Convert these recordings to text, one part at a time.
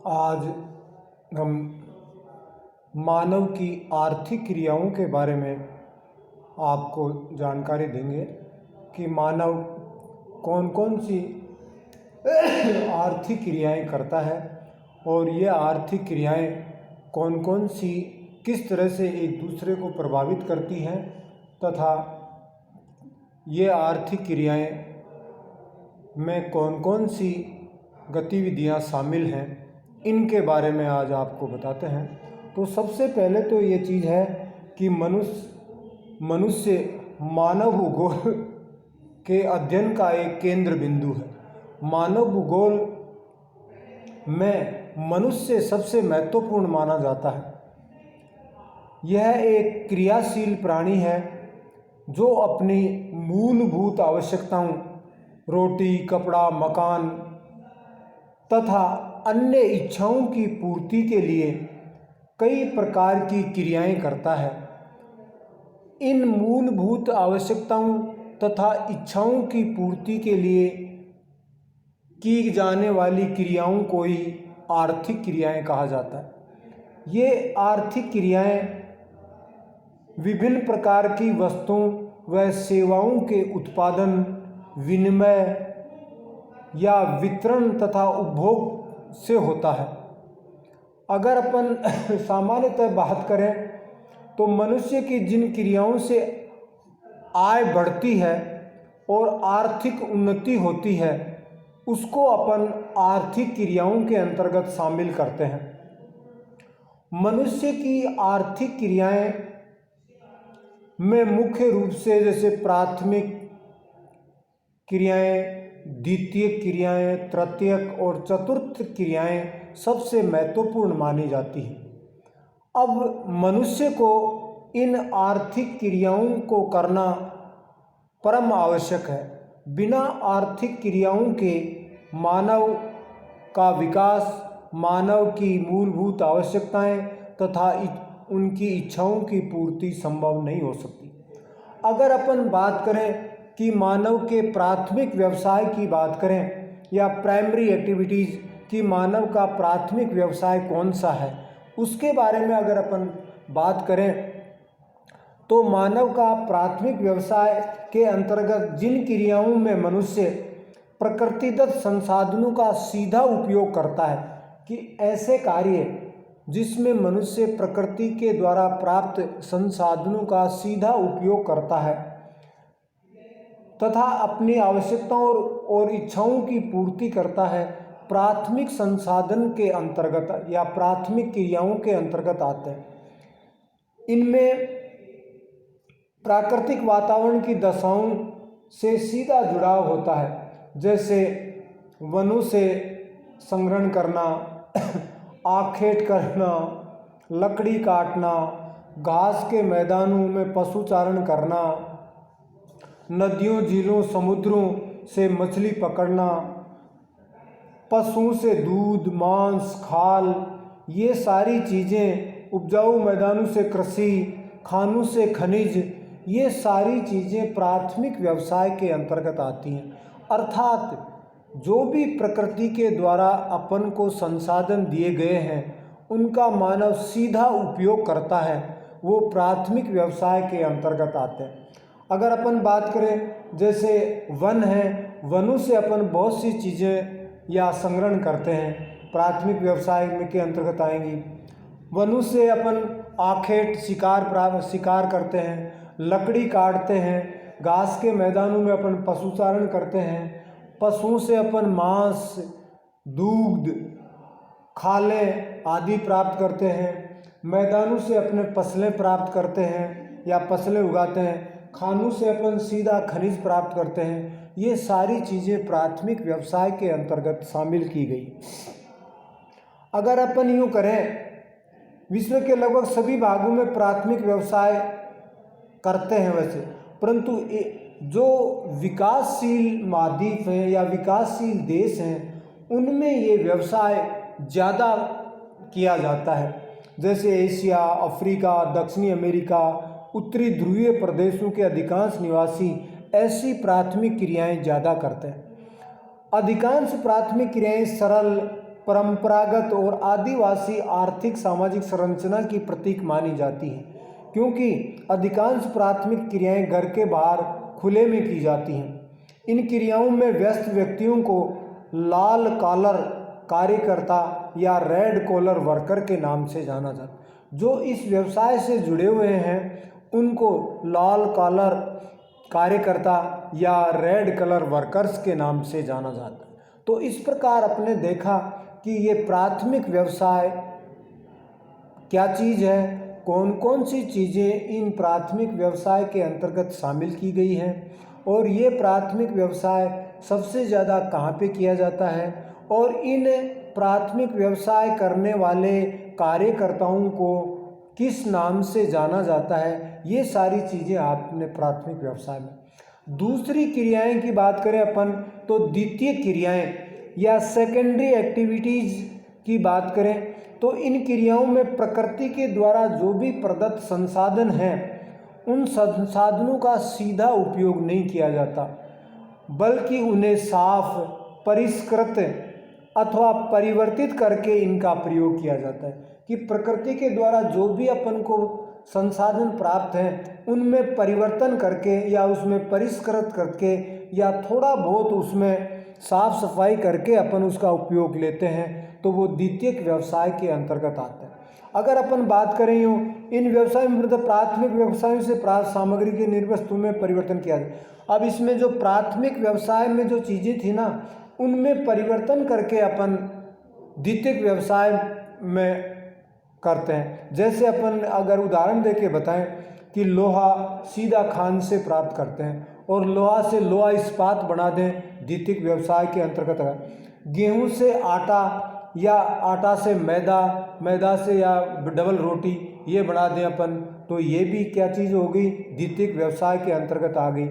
आज हम मानव की आर्थिक क्रियाओं के बारे में आपको जानकारी देंगे कि मानव कौन कौन सी आर्थिक क्रियाएं करता है और ये आर्थिक क्रियाएं कौन कौन सी किस तरह से एक दूसरे को प्रभावित करती हैं तथा ये आर्थिक क्रियाएं में कौन कौन सी गतिविधियां शामिल हैं, इनके बारे में आज आपको बताते हैं। तो सबसे पहले तो ये चीज़ है कि मनुष्य मानव भूगोल के अध्ययन का एक केंद्र बिंदु है। मानव भूगोल में मनुष्य सबसे महत्वपूर्ण माना जाता है। यह एक क्रियाशील प्राणी है जो अपनी मूलभूत आवश्यकताओं रोटी, कपड़ा, मकान तथा अन्य इच्छाओं की पूर्ति के लिए कई प्रकार की क्रियाएं करता है। इन मूलभूत आवश्यकताओं तथा इच्छाओं की पूर्ति के लिए की जाने वाली क्रियाओं को ही आर्थिक क्रियाएं कहा जाता है। ये आर्थिक क्रियाएं विभिन्न प्रकार की वस्तुओं व सेवाओं के उत्पादन, विनिमय या वितरण तथा उपभोग से होता है। अगर अपन सामान्यतः बात करें तो मनुष्य की जिन क्रियाओं से आय बढ़ती है और आर्थिक उन्नति होती है उसको अपन आर्थिक क्रियाओं के अंतर्गत शामिल करते हैं। मनुष्य की आर्थिक क्रियाएं में मुख्य रूप से जैसे प्राथमिक क्रियाएं, द्वितीयक क्रियाएं, तृतीयक और चतुर्थ क्रियाएं सबसे महत्वपूर्ण मानी जाती हैं। अब मनुष्य को इन आर्थिक क्रियाओं को करना परम आवश्यक है। बिना आर्थिक क्रियाओं के मानव का विकास, मानव की मूलभूत आवश्यकताएं तथा उनकी इच्छाओं की पूर्ति संभव नहीं हो सकती। अगर अपन बात करें कि मानव के प्राथमिक व्यवसाय की बात करें या प्राइमरी एक्टिविटीज़ कि मानव का प्राथमिक व्यवसाय कौन सा है, उसके बारे में अगर अपन बात करें तो मानव का प्राथमिक व्यवसाय के अंतर्गत जिन क्रियाओं में मनुष्य प्रकृतिदत्त संसाधनों का सीधा उपयोग करता है कि ऐसे कार्य जिसमें मनुष्य प्रकृति के द्वारा प्राप्त संसाधनों का सीधा उपयोग करता है तथा अपनी आवश्यकताओं और इच्छाओं की पूर्ति करता है, प्राथमिक संसाधन के अंतर्गत या प्राथमिक क्रियाओं के अंतर्गत आते हैं। इनमें प्राकृतिक वातावरण की दशाओं से सीधा जुड़ाव होता है, जैसे वनों से संग्रहण करना, आखेट करना, लकड़ी काटना, घास के मैदानों में पशुचारण करना, नदियों, झीलों, समुद्रों से मछली पकड़ना, पशुओं से दूध, मांस, खाल, ये सारी चीज़ें, उपजाऊ मैदानों से कृषि, खानों से खनिज, ये सारी चीज़ें प्राथमिक व्यवसाय के अंतर्गत आती हैं। अर्थात जो भी प्रकृति के द्वारा अपन को संसाधन दिए गए हैं उनका मानव सीधा उपयोग करता है, वो प्राथमिक व्यवसाय के अंतर्गत आते हैं। अगर अपन बात करें जैसे वन है, वनों से अपन बहुत सी चीज़ें या संग्रहण करते हैं, प्राथमिक व्यवसाय में के अंतर्गत आएंगी। वनों से अपन आखेट शिकार करते हैं, लकड़ी काटते हैं, घास के मैदानों में अपन पशुचारण करते हैं, पशुओं से अपन मांस, दूध, खालें आदि प्राप्त करते हैं, मैदानों से अपने फसलें प्राप्त करते हैं या फसलें उगाते हैं, खानों से अपन सीधा खनिज प्राप्त करते हैं। ये सारी चीज़ें प्राथमिक व्यवसाय के अंतर्गत शामिल की गई। अगर अपन यूँ करें, विश्व के लगभग सभी भागों में प्राथमिक व्यवसाय करते हैं वैसे, परंतु जो विकासशील महाद्वीप हैं या विकासशील देश हैं उनमें ये व्यवसाय ज़्यादा किया जाता है। जैसे एशिया, अफ्रीका, दक्षिणी अमेरिका, उत्तरी ध्रुवीय प्रदेशों के अधिकांश निवासी ऐसी प्राथमिक क्रियाएं ज़्यादा करते हैं। अधिकांश प्राथमिक क्रियाएं सरल परंपरागत और आदिवासी आर्थिक सामाजिक संरचना की प्रतीक मानी जाती है, क्योंकि अधिकांश प्राथमिक क्रियाएं घर के बाहर खुले में की जाती हैं। इन क्रियाओं में व्यस्त व्यक्तियों को लाल कॉलर कार्यकर्ता या रेड कॉलर वर्कर के नाम से जाना जाता है। जो इस व्यवसाय से जुड़े हुए हैं उनको लाल कॉलर कार्यकर्ता या रेड कलर वर्कर्स के नाम से जाना जाता है। तो इस प्रकार अपने देखा कि ये प्राथमिक व्यवसाय क्या चीज़ है, कौन कौन सी चीज़ें इन प्राथमिक व्यवसाय के अंतर्गत शामिल की गई हैं और ये प्राथमिक व्यवसाय सबसे ज़्यादा कहाँ पे किया जाता है और इन प्राथमिक व्यवसाय करने वाले कार्यकर्ताओं को किस नाम से जाना जाता है, ये सारी चीज़ें आपने प्राथमिक व्यवसाय में। दूसरी क्रियाएं की बात करें अपन तो द्वितीय क्रियाएं या सेकेंडरी एक्टिविटीज़ की बात करें तो इन क्रियाओं में प्रकृति के द्वारा जो भी प्रदत्त संसाधन हैं उन संसाधनों का सीधा उपयोग नहीं किया जाता, बल्कि उन्हें साफ, परिष्कृत अथवा परिवर्तित करके इनका प्रयोग किया जाता है। कि प्रकृति के द्वारा जो भी अपन को संसाधन प्राप्त हैं उनमें परिवर्तन करके या उसमें परिष्कृत करके या थोड़ा बहुत उसमें साफ सफाई करके अपन उसका उपयोग लेते हैं, तो वो द्वितीयक व्यवसाय के अंतर्गत आता है। अगर अपन बात करें यूँ इन व्यवसाय में मतलब प्राथमिक व्यवसायों से प्राप्त सामग्री के निर्वस्तु में परिवर्तन किया जाए। अब इसमें जो प्राथमिक व्यवसाय में जो चीज़ें थी ना उनमें परिवर्तन करके अपन द्वितीयक व्यवसाय में करते हैं। जैसे अपन अगर उदाहरण देके बताएं कि लोहा सीधा खान से प्राप्त करते हैं और लोहा से लोहा इस्पात बना दें, द्वितीयक व्यवसाय के अंतर्गत है। गेहूं से आटा या आटा से मैदा, मैदा से या डबल रोटी ये बना दें अपन, तो ये भी क्या चीज़ हो गई, द्वितीयक व्यवसाय के अंतर्गत आ गई।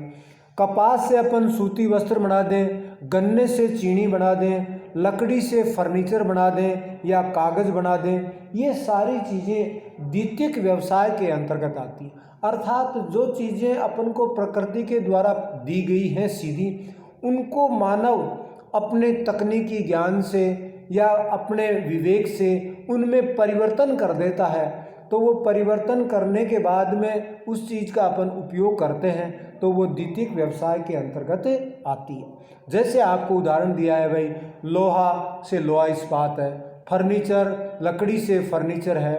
कपास से अपन सूती वस्त्र बना दें, गन्ने से चीनी बना दें, लकड़ी से फर्नीचर बना दें या कागज़ बना दें, ये सारी चीज़ें द्वितीयक व्यवसाय के अंतर्गत आती हैं। अर्थात जो चीज़ें अपन को प्रकृति के द्वारा दी गई हैं सीधी, उनको मानव अपने तकनीकी ज्ञान से या अपने विवेक से उनमें परिवर्तन कर देता है, तो वो परिवर्तन करने के बाद में उस चीज़ का अपन उपयोग करते हैं, तो वो द्वितीयक व्यवसाय के अंतर्गत आती है। जैसे आपको उदाहरण दिया है भाई, लोहा से लोहा इस्पात है, फर्नीचर लकड़ी से फर्नीचर है,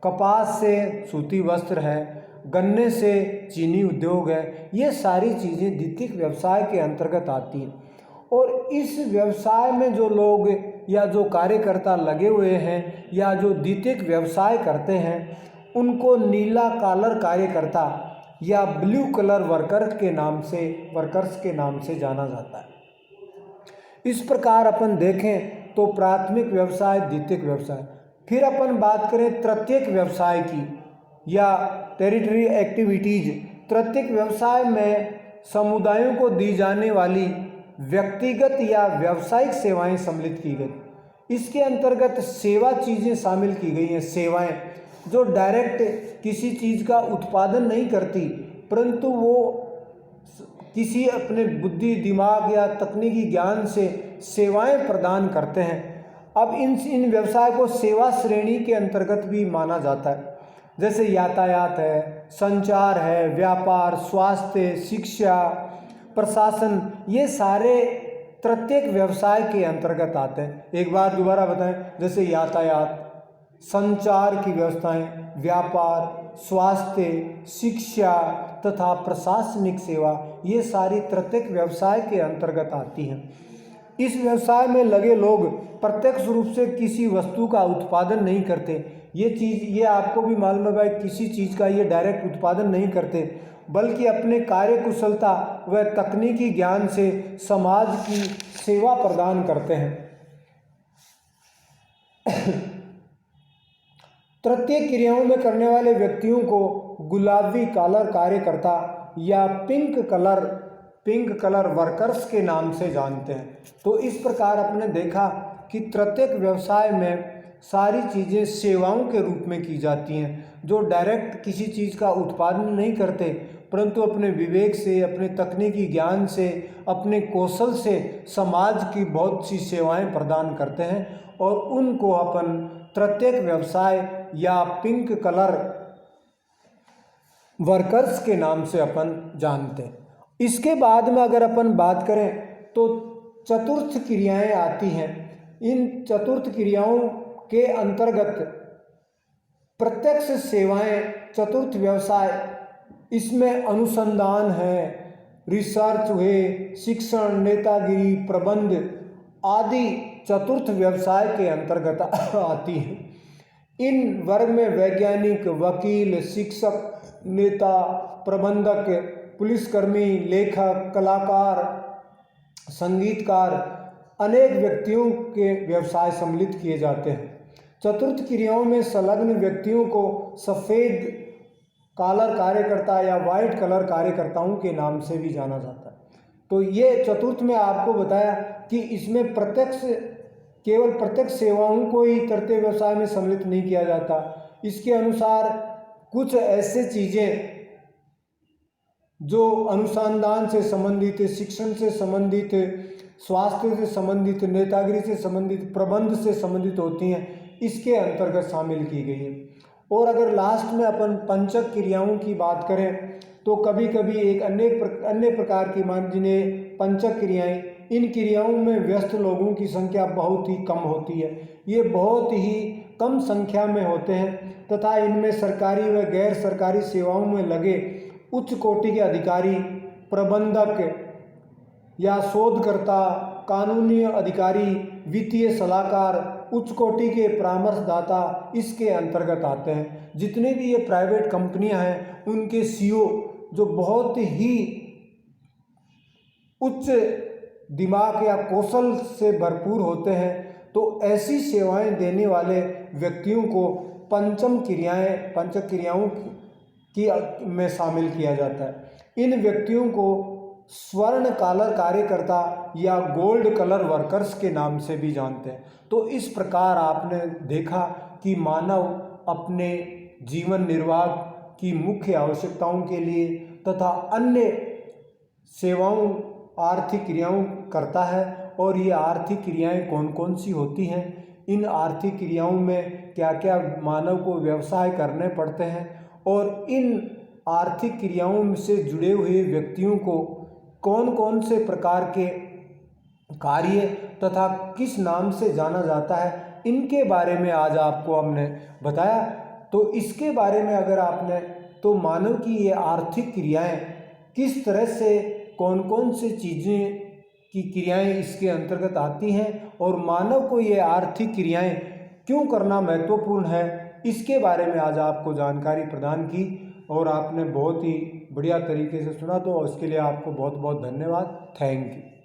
कपास से सूती वस्त्र है, गन्ने से चीनी उद्योग है, ये सारी चीज़ें द्वितीयक व्यवसाय के अंतर्गत आती हैं। और इस व्यवसाय में जो लोग या जो कार्यकर्ता लगे हुए हैं या जो द्वितीयक व्यवसाय करते हैं उनको नीला कॉलर कार्यकर्ता या ब्लू कलर वर्कर्स के नाम से जाना जाता है। इस प्रकार अपन देखें तो प्राथमिक व्यवसाय, द्वितीयक व्यवसाय। फिर अपन बात करें तृतीयक व्यवसाय की या टेरिटरी एक्टिविटीज। तृतीयक व्यवसाय में समुदायों को दी जाने वाली व्यक्तिगत या व्यावसायिक सेवाएं सम्मिलित की गई। इसके अंतर्गत सेवा चीज़ें शामिल की गई हैं। सेवाएं जो डायरेक्ट किसी चीज़ का उत्पादन नहीं करती, परंतु वो किसी अपने बुद्धि, दिमाग या तकनीकी ज्ञान से सेवाएं प्रदान करते हैं। अब इन व्यवसाय को सेवा श्रेणी के अंतर्गत भी माना जाता है। जैसे यातायात है, संचार है, व्यापार, स्वास्थ्य, शिक्षा, प्रशासन, ये सारे तृतीयक व्यवसाय के अंतर्गत आते हैं। एक बार दोबारा बताएं, जैसे यातायात, संचार की व्यवस्थाएं, व्यापार, स्वास्थ्य, शिक्षा तथा प्रशासनिक सेवा, ये सारी तृतीयक व्यवसाय के अंतर्गत आती हैं। इस व्यवसाय में लगे लोग प्रत्यक्ष रूप से किसी वस्तु का उत्पादन नहीं करते। ये आपको भी मालूम है भाई, किसी चीज़ का ये डायरेक्ट उत्पादन नहीं करते, बल्कि अपने कार्य कुशलता व तकनीकी ज्ञान से समाज की सेवा प्रदान करते हैं। तृतीयक क्रियाओं में करने वाले व्यक्तियों को गुलाबी कॉलर कार्यकर्ता या पिंक कलर वर्कर्स के नाम से जानते हैं। तो इस प्रकार आपने देखा कि तृतीयक व्यवसाय में सारी चीज़ें सेवाओं के रूप में की जाती हैं, जो डायरेक्ट किसी चीज़ का उत्पादन नहीं करते, परंतु अपने विवेक से, अपने तकनीकी ज्ञान से, अपने कौशल से समाज की बहुत सी सेवाएं प्रदान करते हैं और उनको अपन प्रत्येक व्यवसाय या पिंक कलर वर्कर्स के नाम से अपन जानते हैं। इसके बाद में अगर अपन बात करें तो चतुर्थ क्रियाएं आती हैं। इन चतुर्थ क्रियाओं के अंतर्गत प्रत्यक्ष सेवाएं, चतुर्थ व्यवसाय, इसमें अनुसंधान है, रिसर्च हुए, शिक्षण, नेतागिरी, प्रबंध आदि चतुर्थ व्यवसाय के अंतर्गत आती हैं। इन वर्ग में वैज्ञानिक, वकील, शिक्षक, नेता, प्रबंधक, पुलिसकर्मी, लेखक, कलाकार, संगीतकार, अनेक व्यक्तियों के व्यवसाय सम्मिलित किए जाते हैं। चतुर्थ क्रियाओं में संलग्न व्यक्तियों को सफ़ेद कॉलर कार्यकर्ता या वाइट कलर कार्यकर्ताओं के नाम से भी जाना जाता है। तो ये चतुर्थ में आपको बताया कि इसमें केवल प्रत्यक्ष सेवाओं को ही तरते व्यवसाय में सम्मिलित नहीं किया जाता। इसके अनुसार कुछ ऐसे चीज़ें जो अनुसंधान से संबंधित, शिक्षण से संबंधित, स्वास्थ्य से संबंधित, नेतागिरी से संबंधित, प्रबंध से संबंधित होती हैं, इसके अंतर्गत शामिल की गई है। और अगर लास्ट में अपन पंचक क्रियाओं की बात करें तो कभी कभी एक अन्य प्रकार की मान जिन्हें पंचक क्रियाएं, इन क्रियाओं में व्यस्त लोगों की संख्या बहुत ही कम होती है। ये बहुत ही कम संख्या में होते हैं तथा इनमें सरकारी व गैर सरकारी सेवाओं में लगे उच्च कोटि के अधिकारी, प्रबंधक या शोधकर्ता, कानूनी अधिकारी, वित्तीय सलाहकार, उच्च कोटि के परामर्शदाता इसके अंतर्गत आते हैं। जितने भी ये प्राइवेट कंपनियां हैं उनके सीईओ जो बहुत ही उच्च दिमाग या कौशल से भरपूर होते हैं, तो ऐसी सेवाएं देने वाले व्यक्तियों को पंचक क्रियाओं की में शामिल किया जाता है। इन व्यक्तियों को स्वर्ण कॉलर कार्यकर्ता या गोल्ड कलर वर्कर्स के नाम से भी जानते हैं। तो इस प्रकार आपने देखा कि मानव अपने जीवन निर्वाह की मुख्य आवश्यकताओं के लिए तथा अन्य सेवाओं, आर्थिक क्रियाओं करता है। और ये आर्थिक क्रियाएं कौन कौन सी होती हैं, इन आर्थिक क्रियाओं में क्या क्या मानव को व्यवसाय करने पड़ते हैं और इन आर्थिक क्रियाओं से जुड़े हुए व्यक्तियों को कौन कौन से प्रकार के कार्य तथा किस नाम से जाना जाता है, इनके बारे में आज आपको हमने बताया। तो इसके बारे में अगर आपने तो मानव की ये आर्थिक क्रियाएं किस तरह से, कौन कौन से चीज़ें की क्रियाएं इसके अंतर्गत आती हैं और मानव को ये आर्थिक क्रियाएं क्यों करना महत्वपूर्ण है, इसके बारे में आज आपको जानकारी प्रदान की और आपने बहुत ही बढ़िया तरीके से सुना। तो उसके लिए आपको बहुत बहुत धन्यवाद। Thank you.